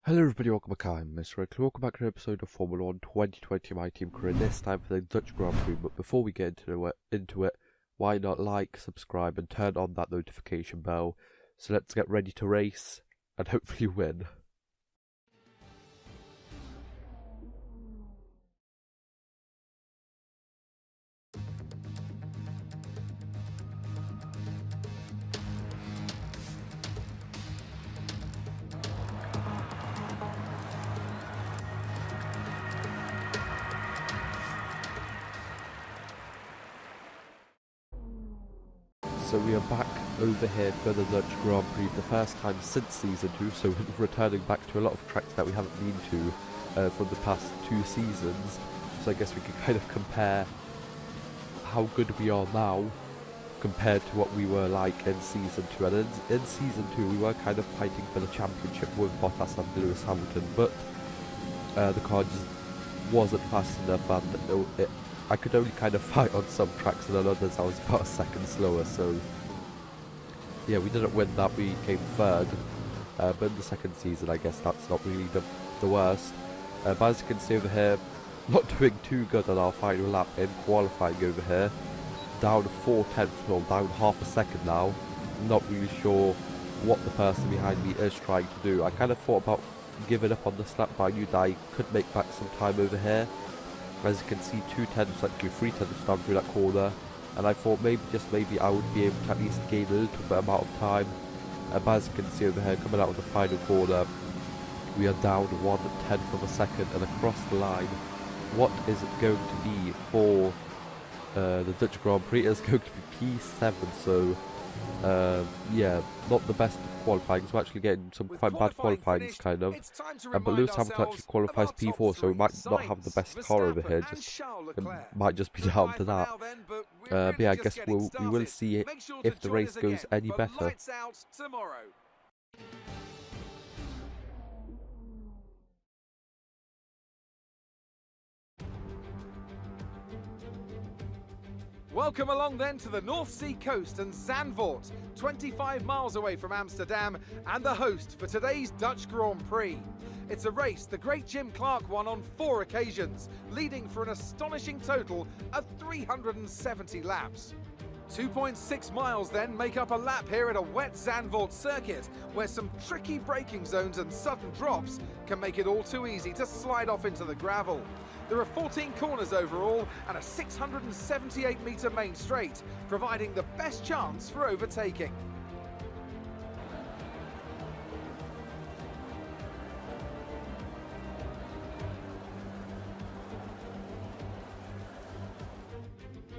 Hello everybody, welcome back. I'm MrRedClaw. Welcome back to an episode of Formula 1 2020, my team career. This time for the Dutch Grand Prix. But before we get into it, why not like, subscribe, and turn on that notification bell? So let's get ready to race and hopefully win. So we are back over here for the Dutch Grand Prix for the first time since Season 2, so we're returning back to a lot of tracks that we haven't been to from the past 2 seasons. So I guess we can kind of compare how good we are now compared to what we were like in Season 2. And in Season 2 we were kind of fighting for the championship with Bottas and Lewis Hamilton, but the car just wasn't fast enough, and I could only kind of fight on some tracks, and on others I was about a second slower. So yeah, we didn't win that, we came third, but in the second season I guess that's not really the worst. But as you can see over here, not doing too good on our final lap in qualifying over here, down 4/10, or down half a second now. Not really sure what the person behind me is trying to do. I kind of thought about giving up on this lap, but I knew that I could make back some time over here. As you can see, 2/10, actually 3/10 down through that corner, and I thought maybe, just maybe, I would be able to at least gain a little bit amount of time. But as you can see over here, coming out of the final corner, we are down 1/10 of a second, and across the line, what is it going to be for the Dutch Grand Prix? It's going to be P7, so yeah, not the best of qualifying. So we're actually getting some quite bad qualifying, kind of. But Lewis Hamilton actually qualifies P4, so we might not have the best car over here. It might just be down to that. But yeah, I guess we will see if the race goes any better. Welcome along then to the North Sea coast and Zandvoort, 25 miles away from Amsterdam, and the host for today's Dutch Grand Prix. It's a race the great Jim Clark won on 4 occasions, leading for an astonishing total of 370 laps. 2.6 miles then make up a lap here at a wet Zandvoort circuit, where some tricky braking zones and sudden drops can make it all too easy to slide off into the gravel. There are 14 corners overall and a 678-metre main straight, providing the best chance for overtaking.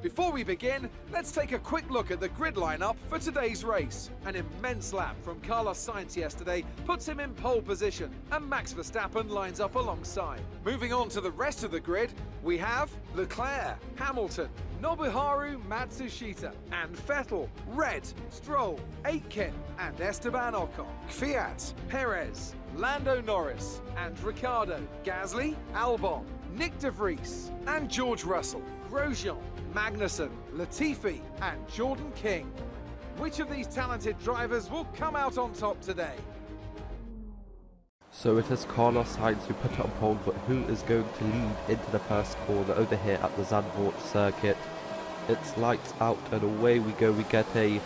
Before we begin, let's take a quick look at the grid lineup for today's race. An immense lap from Carlos Sainz yesterday puts him in pole position, and Max Verstappen lines up alongside. Moving on to the rest of the grid, we have Leclerc, Hamilton, Nobuharu Matsushita, and Vettel, Red, Stroll, Aitken, and Esteban Ocon, Kvyat, Perez, Lando Norris, and Ricciardo, Gasly, Albon, Nick de Vries, and George Russell, Grosjean, Magnussen, Latifi, and Jordan King. Which of these talented drivers will come out on top today? So it is Carlos Sainz who put it on pole, but who is going to lead into the first corner over here at the Zandvoort circuit? It's lights out and away we go. We get a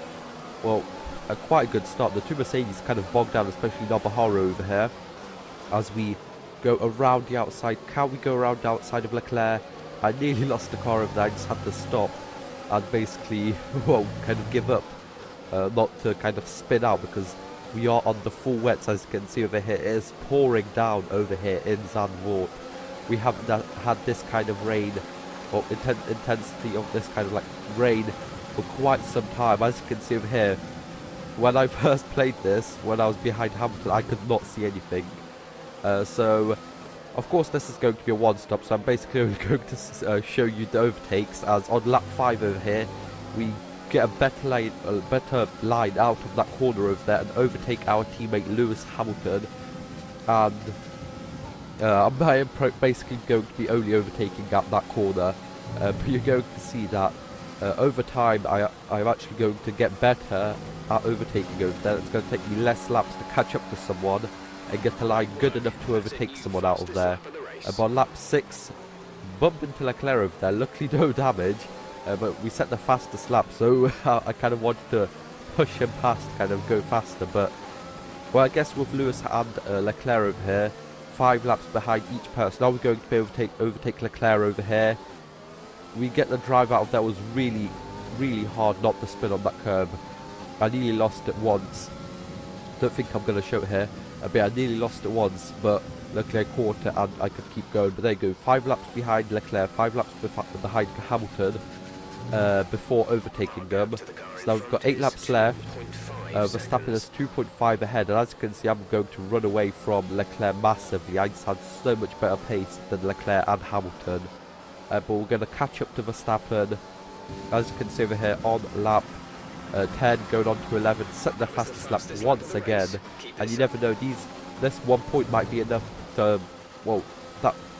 quite a good start. The 2 Mercedes kind of bogged down, especially Nobuharu over here. As we go around the outside, can we go around the outside of Leclerc? I nearly lost the car over there. I just had to stop and basically, kind of give up, not to kind of spin out, because we are on the full wets. As you can see over here, it is pouring down over here in Zandvoort. We haven't had this kind of rain, or intensity of this kind of like rain, for quite some time. As you can see over here, when I first played this, when I was behind Hamilton, I could not see anything. So of course this is going to be a one-stop, so I'm basically only going to show you the overtakes, as on lap 5 over here, we get a better line out of that corner over there and overtake our teammate Lewis Hamilton. And I am basically going to be only overtaking at that corner, but you're going to see that over time I'm actually going to get better at overtaking over there. It's going to take me less laps to catch up to someone, and get the line good enough to overtake someone out of there. But on lap 6, bump into Leclerc over there, luckily no damage, but we set the fastest lap, so I kind of wanted to push him past, kind of go faster, but well, I guess with Lewis and Leclerc over here, 5 laps behind each person, now we're going to be able to overtake Leclerc over here. We get the drive out of there, was really hard not to spin on that curb. I nearly lost it once. Don't think I'm going to show it here, but I nearly lost it once, but luckily I caught it and I could keep going. But there you go, 5 laps behind Leclerc, 5 laps behind Hamilton before overtaking them. So now we've got 8 laps left. Verstappen is 2.5 ahead, and as you can see, I'm going to run away from Leclerc massively. I just had so much better pace than Leclerc and Hamilton. But we're going to catch up to Verstappen. As you can see over here on lap 10 going on to 11, set the fastest lap once again, and you never know, this 1 point might be enough to, well,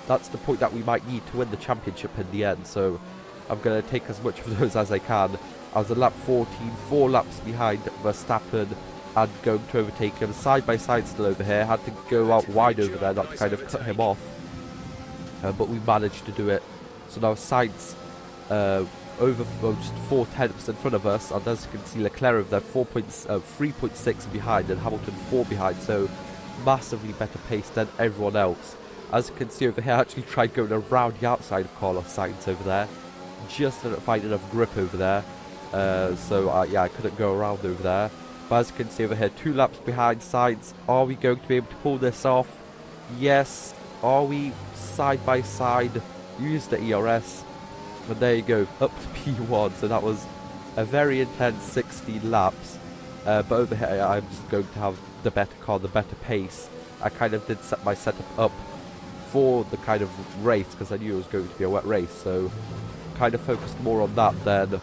that's the point that we might need to win the championship in the end, so I'm going to take as much of those as I can. I was at lap 14, 4 laps behind Verstappen and going to overtake him, side by side still over here, had to go out wide over there not to kind of cut him off, but we managed to do it. So now Sainz over just 4/10 in front of us, and as you can see Leclerc over there 3.6 behind and Hamilton 4 behind, so massively better pace than everyone else. As you can see over here, I actually tried going around the outside of Carlos Sainz over there, just didn't find enough grip over there, yeah, I couldn't go around over there. But as you can see over here, 2 laps behind Sainz. Are we going to be able to pull this off? Yes. Are we side by side? Use the ERS. And there you go, up to P1. So that was a very intense 16 laps. But over here, I'm just going to have the better car, the better pace. I kind of did set my setup up for the kind of race because I knew it was going to be a wet race. So kind of focused more on that than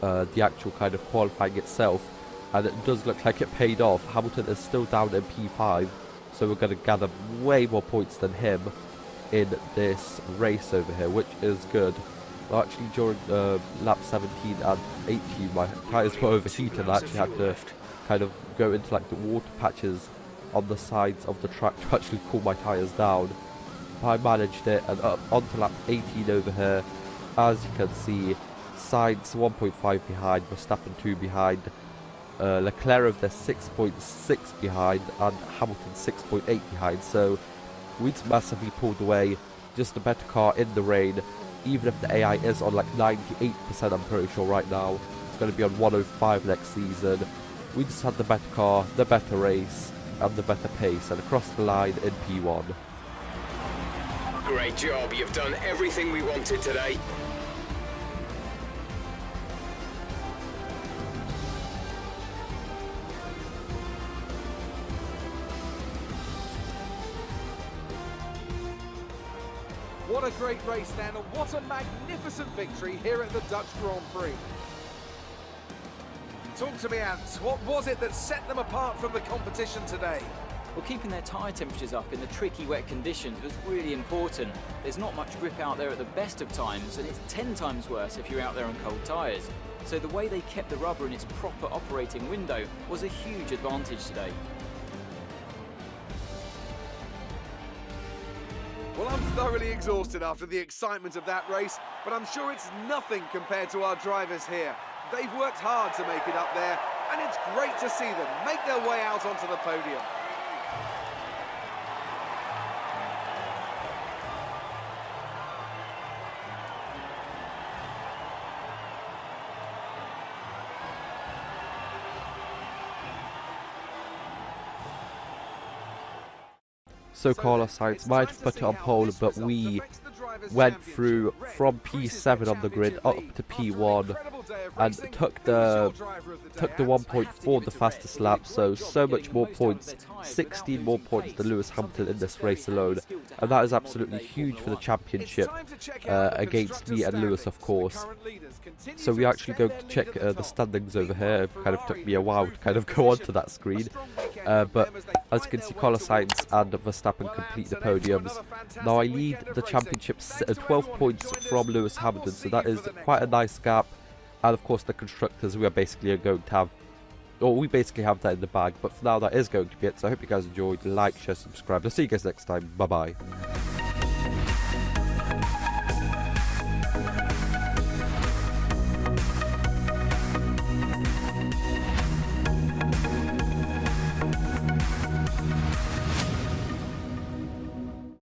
the actual kind of qualifying itself. And it does look like it paid off. Hamilton is still down in P5. So we're going to gather way more points than him in this race over here, which is good. Well, actually during lap 17 and 18 my tyres were overheated and I actually had to kind of go into like the water patches on the sides of the track to actually cool my tyres down. But I managed it, and up onto lap 18 over here, as you can see, Sainz 1.5 behind, Verstappen 2 behind, Leclerc of the 6.6 behind, and Hamilton 6.8 behind. So we'd massively pulled away, just a better car in the rain. Even if the AI is on like 98%, I'm pretty sure right now, it's going to be on 105 next season. We just had the better car, the better race, and the better pace, and across the line in P1. Great job, you've done everything we wanted today. What a great race then, and what a magnificent victory here at the Dutch Grand Prix. Talk to me, Ants. What was it that set them apart from the competition today? Well, keeping their tyre temperatures up in the tricky wet conditions was really important. There's not much grip out there at the best of times, and it's 10 times worse if you're out there on cold tyres. So the way they kept the rubber in its proper operating window was a huge advantage today. Well, I'm thoroughly exhausted after the excitement of that race, but I'm sure it's nothing compared to our drivers here. They've worked hard to make it up there, and it's great to see them make their way out onto the podium. So Carlos Sainz might have put it on pole, but we went through from P7 on the grid up to P1 and took the 1.4 the fastest lap, so much more points, 16 more points than Lewis Hamilton in this race alone, and that is absolutely huge for the championship against me and Lewis, of course. So we actually go to check the standings over here. It kind of took me a while to kind of go onto that screen, but as you can see, Carlos Sainz and Verstappen complete the podiums. Now I lead the championship 12 points from Lewis Hamilton, so that is quite a nice gap. And of course the constructors, we are basically going to have or we basically have that in the bag. But for now, that is going to be it. So I hope you guys enjoyed. Like, share, subscribe. I'll see you guys next time. Bye bye.